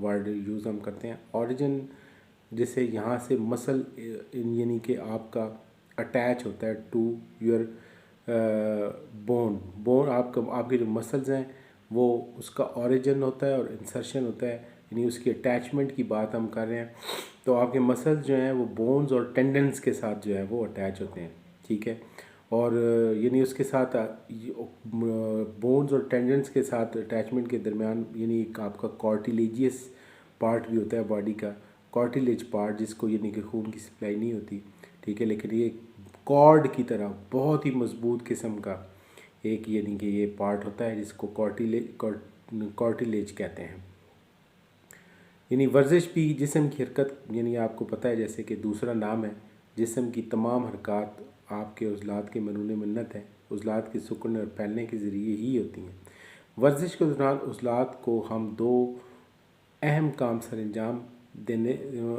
Word use ہم کرتے ہیں. اوریجن جیسے یہاں سے مسل یعنی کہ آپ کا اٹیچ ہوتا ہے ٹو یور بون آپ کے جو مسلز ہیں وہ اس کا اوریجن ہوتا ہے اور انسرشن ہوتا ہے, یعنی اس کی اٹیچمنٹ کی بات ہم کر رہے ہیں. تو آپ کے مسلز جو ہیں وہ بونز اور ٹینڈنس کے ساتھ جو ہے وہ اٹیچ ہوتے ہیں, ٹھیک ہے. اور یعنی اس کے ساتھ بونز اور ٹینڈنس کے ساتھ اٹیچمنٹ کے درمیان یعنی ایک آپ کا کارٹیلیجیس پارٹ بھی ہوتا ہے باڈی کا, کارٹیلیج پارٹ جس کو یعنی کہ خون کی سپلائی نہیں ہوتی, ٹھیک ہے. لیکن یہ کارڈ کی طرح بہت ہی مضبوط قسم کا ایک یعنی کہ یہ پارٹ ہوتا ہے جس کو کارٹیلیج کہتے ہیں. یعنی ورزش بھی جسم کی حرکت یعنی آپ کو پتہ ہے جیسے کہ دوسرا نام ہے, جسم کی تمام حرکات آپ کے عضلات کے مرہون منت ہے, عضلات کے سکڑنے اور پھیلنے کے ذریعے ہی ہوتی ہیں. ورزش کے دوران عضلات کو ہم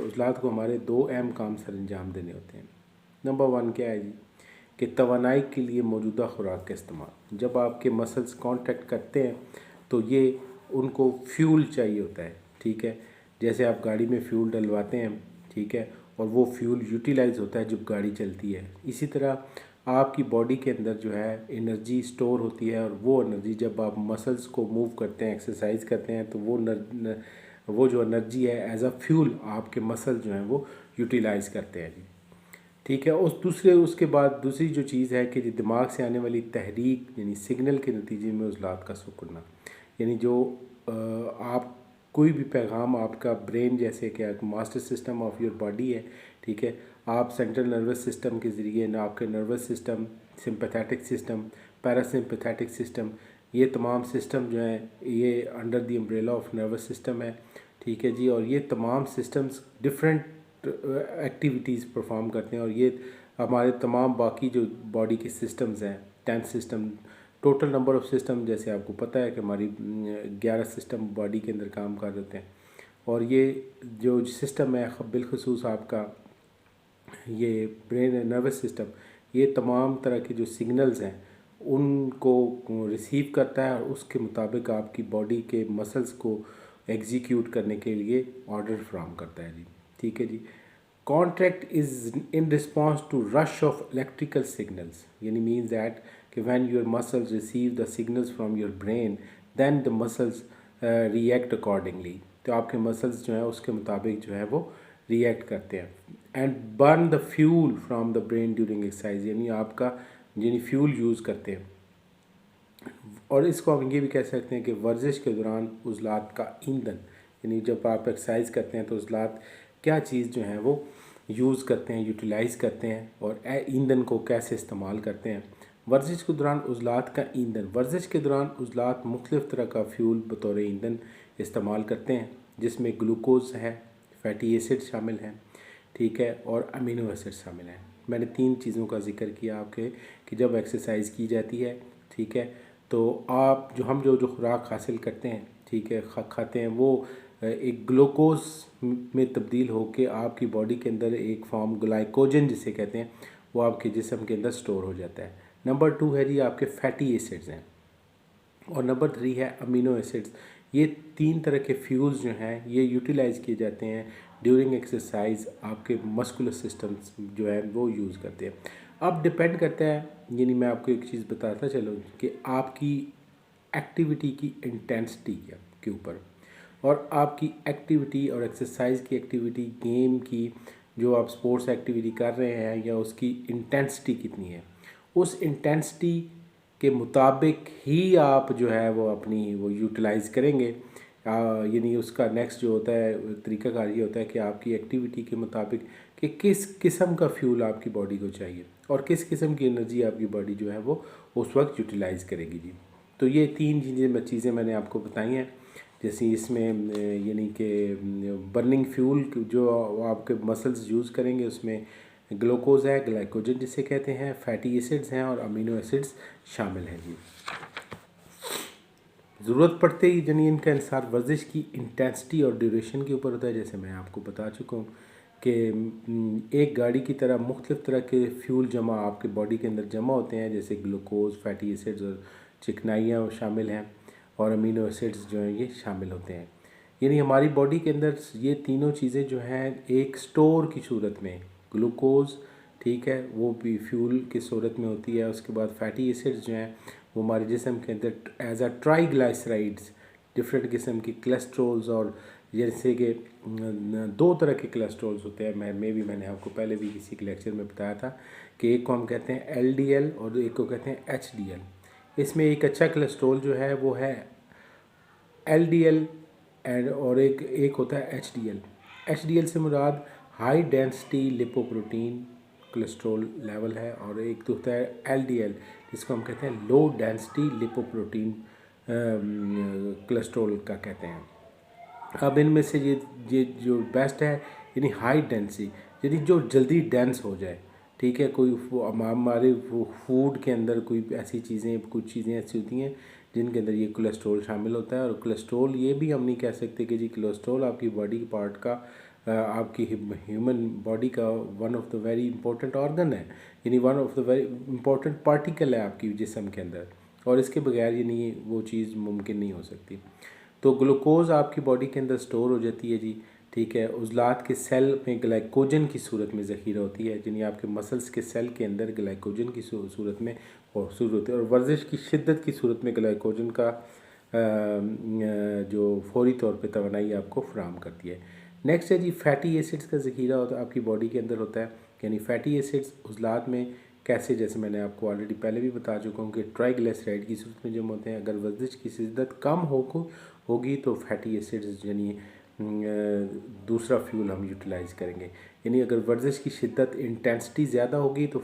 عضلات کو ہمارے 2 اہم کام سر انجام دینے ہوتے ہیں. نمبر 1 کیا ہے جی کہ توانائی کے لیے موجودہ خوراک کا استعمال. جب آپ کے مسلز کانٹیکٹ کرتے ہیں تو یہ ان کو فیول چاہیے ہوتا ہے, ٹھیک ہے. جیسے آپ گاڑی میں فیول ڈلواتے ہیں, ٹھیک ہے, اور وہ فیول یوٹیلائز ہوتا ہے جب گاڑی چلتی ہے. اسی طرح آپ کی باڈی کے اندر جو ہے انرجی سٹور ہوتی ہے, اور وہ انرجی جب آپ مسلز کو موو کرتے ہیں, ایکسرسائز کرتے ہیں, تو وہ جو انرجی ہے ایز اے فیول آپ کے مسل جو ہیں وہ یوٹیلائز کرتے ہیں جی, ٹھیک ہے. اس کے بعد دوسری جو چیز ہے کہ دماغ سے آنے والی تحریک یعنی سگنل کے نتیجے میں عضلات کا سکڑنا, یعنی جو آپ کوئی بھی پیغام آپ کا برین جیسے کہ master system of your body ہے, ٹھیک ہے, آپ سینٹرل نروس سسٹم کے ذریعے آپ کے nervous system, sympathetic system, parasympathetic system, یہ تمام سسٹم جو ہیں یہ under the umbrella of nervous system ہے, ٹھیک ہے جی. اور یہ تمام سسٹمز ڈفرینٹ ایکٹیویٹیز پرفارم کرتے ہیں, اور یہ ہمارے تمام باقی جو باڈی کے سسٹمز ہیں 10 system, total number of system جیسے آپ کو پتہ ہے کہ ہماری 11 سسٹم باڈی کے اندر کام کر رہتے ہیں. اور یہ جو سسٹم ہے بالخصوص آپ کا یہ برین نروس سسٹم, یہ تمام طرح کے جو سگنلز ہیں ان کو ریسیو کرتا ہے, اور اس کے مطابق آپ کی باڈی کے مسلز کو ایگزیکیوٹ کرنے کے لیے آرڈر فراہم کرتا ہے جی, ٹھیک ہے جی. Contract is in response to rush of electrical signals, یعنی مینز دیٹ کہ when your muscles receive the signals from your brain then the muscles react accordingly. تو آپ کے مسلز جو ہیں اس کے مطابق جو ہے وہ ریئیکٹ کرتے ہیں. And burn the fuel from the brain during exercise, یعنی آپ کا فیول یوز کرتے ہیں. اور اس کو ہم یہ بھی کہہ سکتے ہیں کہ ورزش کے دوران عضلات کا ایندھن, یعنی جب آپ ایکسرسائز کرتے ہیں تو عضلات کیا چیز جو ہیں وہ یوز کرتے ہیں, یوٹیلائز کرتے ہیں, اور ایندھن کو کیسے استعمال کرتے ہیں. ورزش کے دوران عضلات کا ایندھن. ورزش کے دوران عضلات مختلف طرح کا فیول بطور ایندھن استعمال کرتے ہیں, جس میں گلوکوز ہے, فیٹی ایسڈ شامل ہیں, ٹھیک ہے, اور امینو ایسڈ شامل ہیں. میں نے 3 چیزوں کا ذکر کیا آپ کے کہ جب ایکسرسائز کی جاتی ہے, ٹھیک ہے, تو آپ ہم جو خوراک حاصل کرتے ہیں, ٹھیک ہے, کھاتے ہیں, وہ ایک گلوکوز میں تبدیل ہو کے آپ کی باڈی کے اندر ایک فارم گلائکوجن جسے کہتے ہیں وہ آپ کے جسم کے اندر سٹور ہو جاتا ہے. نمبر 2 ہے جی آپ کے فیٹی ایسڈز ہیں, اور نمبر 3 ہے امینو ایسڈز. یہ 3 طرح کے فیولز جو ہیں یہ یوٹیلائز کیے جاتے ہیں ڈیورنگ ایکسرسائز, آپ کے مسکولر سسٹمز جو ہے وہ یوز کرتے ہیں. اب ڈپینڈ کرتا ہے, یعنی میں آپ کو ایک چیز بتاتا چلوں کہ آپ کی ایکٹیویٹی کی انٹینسٹی کے اوپر, اور آپ کی ایکٹیویٹی اور ایکسرسائز کی ایکٹیویٹی, گیم کی جو آپ سپورٹس ایکٹیویٹی کر رہے ہیں یا اس کی انٹینسٹی کتنی ہے, اس انٹینسٹی کے مطابق ہی آپ جو ہے وہ اپنی وہ یوٹیلائز کریں گے. یعنی اس کا نیکسٹ جو ہوتا ہے طریقہ کار یہ ہوتا ہے کہ آپ کی ایکٹیویٹی کے مطابق کہ کس قسم کا فیول آپ کی باڈی کو چاہیے اور کس قسم کی انرجی آپ کی باڈی جو ہے وہ اس وقت یوٹیلائز کرے گی جی. تو یہ 3 چیزیں میں نے آپ کو بتائی ہیں, جیسے اس میں یعنی کہ برننگ فیول جو آپ کے مسلز یوز کریں گے اس میں گلوکوز ہے, گلائکوجن جسے کہتے ہیں, فیٹی ایسڈز ہیں, اور امینو ایسڈز شامل ہیں جی. ضرورت پڑتے ہی یعنی ان کا انحصار ورزش کی انٹینسٹی اور ڈیوریشن کے اوپر ہوتا ہے. جیسے میں آپ کو بتا چکا ہوں کہ ایک گاڑی کی طرح مختلف طرح کے فیول جمع آپ کے باڈی کے اندر جمع ہوتے ہیں, جیسے گلوکوز, فیٹی ایسڈز اور چکنائیاں شامل ہیں, اور امینو ایسڈز جو ہیں یہ شامل ہوتے ہیں. یعنی ہماری باڈی کے اندر یہ تینوں چیزیں جو ہیں ایک سٹور کی صورت میں، گلوکوز ٹھیک ہے وہ بھی فیول کی صورت میں ہوتی ہے، اس کے بعد فیٹی ایسڈز جو ہیں وہ ہمارے جسم کے اندر ایز اے ٹرائی گلائسرائڈز، ڈفرینٹ قسم کی کلیسٹرولز، اور جیسے کہ دو طرح کے کلیسٹرولز ہوتے ہیں، میں نے آپ کو پہلے بھی کسی کے لیکچر میں بتایا تھا کہ ایک کو ہم کہتے ہیں ایل ڈی ایل اور ایک کو کہتے ہیں ایچ ڈی ایل۔ اس میں ایک اچھا کلیسٹرول جو ہے وہ ہے ایل ڈی ایل اور ایک ہوتا ہے H D L. H D L سے مراد high density lipoprotein cholesterol level ہے، اور ایک تو ہوتا ہے ایل ڈی ایل جس کو ہم کہتے ہیں لو ڈینسٹی لیپوپروٹین کولسٹرول کا کہتے ہیں۔ اب ان میں سے یہ جو بیسٹ ہے یعنی ہائی ڈینسی، یعنی جو جلدی ڈینس ہو جائے، ٹھیک ہے، کوئی ہمارے فوڈ کے اندر کوئی ایسی چیزیں، کچھ چیزیں ایسی ہوتی ہیں جن کے اندر یہ کولسٹرول شامل ہوتا ہے، اور کولسٹرول یہ بھی ہم نہیں کہہ سکتے کہ جی کولسٹرول آپ کی باڈی پارٹ کا، آپ کی ہیومن باڈی کا one of the very important organ ہے، یعنی one of the very important particle ہے آپ کی جسم کے اندر، اور اس کے بغیر یعنی وہ چیز ممکن نہیں ہو سکتی۔ تو گلوکوز آپ کی باڈی کے اندر سٹور ہو جاتی ہے جی، ٹھیک ہے، عضلات کے سیل میں گلائکوجن کی صورت میں ذخیرہ ہوتی ہے، یعنی آپ کے مسلس کے سیل کے اندر گلائکوجن کی صورت میں محفوظ ہوتی ہے، اور ورزش کی شدت کی صورت میں گلائکوجن کا جو فوری طور پہ توانائی آپ کو فراہم کرتی ہے۔ نیکسٹ ہے جی فیٹی ایسڈز کا ذخیرہ ہوتا ہے آپ کی باڈی کے اندر ہوتا ہے، یعنی فیٹی ایسڈز عضلات میں کیسے، جیسے میں نے آپ کو آلریڈی پہلے بھی بتا چکا ہوں کہ ٹرائی گلیسرائڈ کی صورت میں جمع ہوتے ہیں۔ اگر ورزش کی شدت کم ہوگی تو فیٹی ایسڈز یعنی دوسرا فیول ہم یوٹیلائز کریں گے، یعنی اگر ورزش کی شدت انٹینسٹی زیادہ ہوگی تو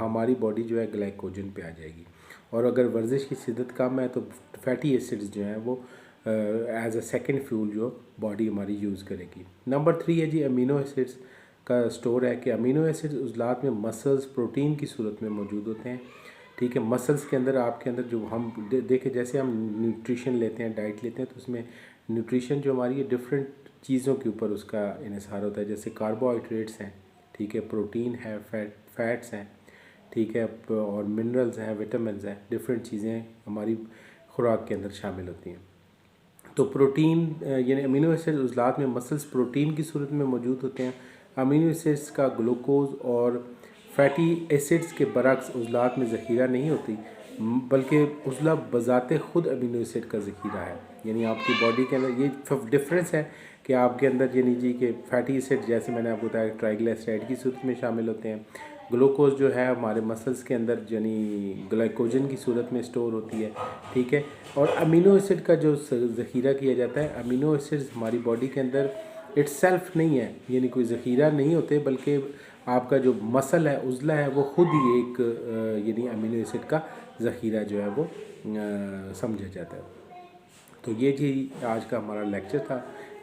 ہماری باڈی جو ہے گلائکوجن پہ آ جائے گی، اور اگر ورزش کی شدت کم ہے تو فیٹی ایسڈز جو ہیں وہ ایز اے سیکنڈ فیول جو باڈی ہماری یوز کرے گی۔ نمبر 3 ہے جی امینو ایسڈز کا سٹور ہے کہ امینو ایسڈ عضلات میں مسلز پروٹین کی صورت میں موجود ہوتے ہیں، ٹھیک ہے، مسلز کے اندر آپ کے اندر جو ہم دیکھیں جیسے ہم نیوٹریشن لیتے ہیں، ڈائٹ لیتے ہیں، تو اس میں نیوٹریشن جو ہماری ہے ڈفرینٹ چیزوں کے اوپر اس کا انحصار ہوتا ہے، جیسے کاربوہائیڈریٹس ہیں، ٹھیک ہے، پروٹین ہے، فیٹس ہیں، ٹھیک ہے، اور منرلز ہیں، وٹامنز ہیں، ڈفرینٹ چیزیں ہماری خوراک کے اندر شامل ہوتی ہیں۔ تو پروٹین یعنی امینو ایسڈ عضلات میں مسلس پروٹین کی صورت میں موجود ہوتے ہیں۔ امینو ایسڈز کا گلوکوز اور فیٹی ایسڈز کے برعکس عضلات میں ذخیرہ نہیں ہوتی، بلکہ عضلہ بذات خود امینو ایسڈ کا ذخیرہ ہے، یعنی آپ کی باڈی کے اندر یہ ڈفرینس ہے کہ آپ کے اندر یعنی جی کہ فیٹی ایسڈ جیسے میں نے آپ کو بتایا ٹرائی گلیسرائڈ کی صورت میں شامل ہوتے ہیں، گلوکوز جو ہے ہمارے مسلس کے اندر یعنی گلائکوجن کی صورت میں سٹور ہوتی ہے، ٹھیک ہے، اور امینو ایسڈ کا جو ذخیرہ کیا جاتا ہے، امینو ایسڈز ہماری باڈی کے اندر اٹ سیلف نہیں ہے، یعنی کوئی ذخیرہ نہیں ہوتے، بلکہ آپ کا جو مسل ہے، عضلہ ہے، وہ خود ہی ایک یعنی امینو ایسڈ کا ذخیرہ جو ہے وہ سمجھا جاتا ہے۔ تو یہ جی آج کا ہمارا لیکچر تھا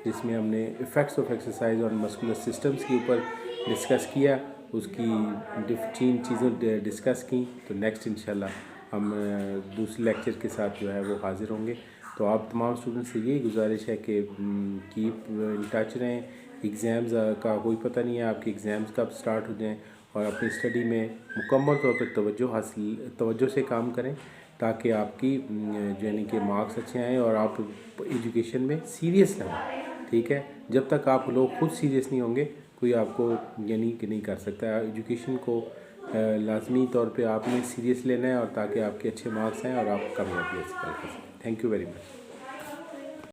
جس میں ہم نے effects of exercise on muscular systems کے اوپر ڈسکس کیا، اس کی تین چیزیں ڈسکس کی۔ تو نیکسٹ انشاءاللہ ہم دوسرے لیکچر کے ساتھ جو ہے وہ حاضر ہوں گے۔ تو آپ تمام اسٹوڈنٹ سے یہی گزارش ہے کہ کیپ ان ٹچ رہیں، ایگزامز کا کوئی پتہ نہیں ہے آپ کے ایگزامز کب سٹارٹ ہو جائیں، اور اپنی اسٹڈی میں مکمل طور پر توجہ سے کام کریں تاکہ آپ کی یعنی کہ مارکس اچھے آئیں اور آپ ایجوکیشن میں سیریس نہ ہوں، ٹھیک ہے۔ جب تک آپ لوگ خود سیریس نہیں ہوں گے کوئی آپ کو یعنی کہ نہیں کر سکتا۔ ایجوکیشن کو لازمی طور پہ آپ نے سیریس لینا ہے، اور تاکہ آپ کے اچھے مارکس آئیں اور آپ کامیابی حاصل کر سکیں۔ Thank you very much.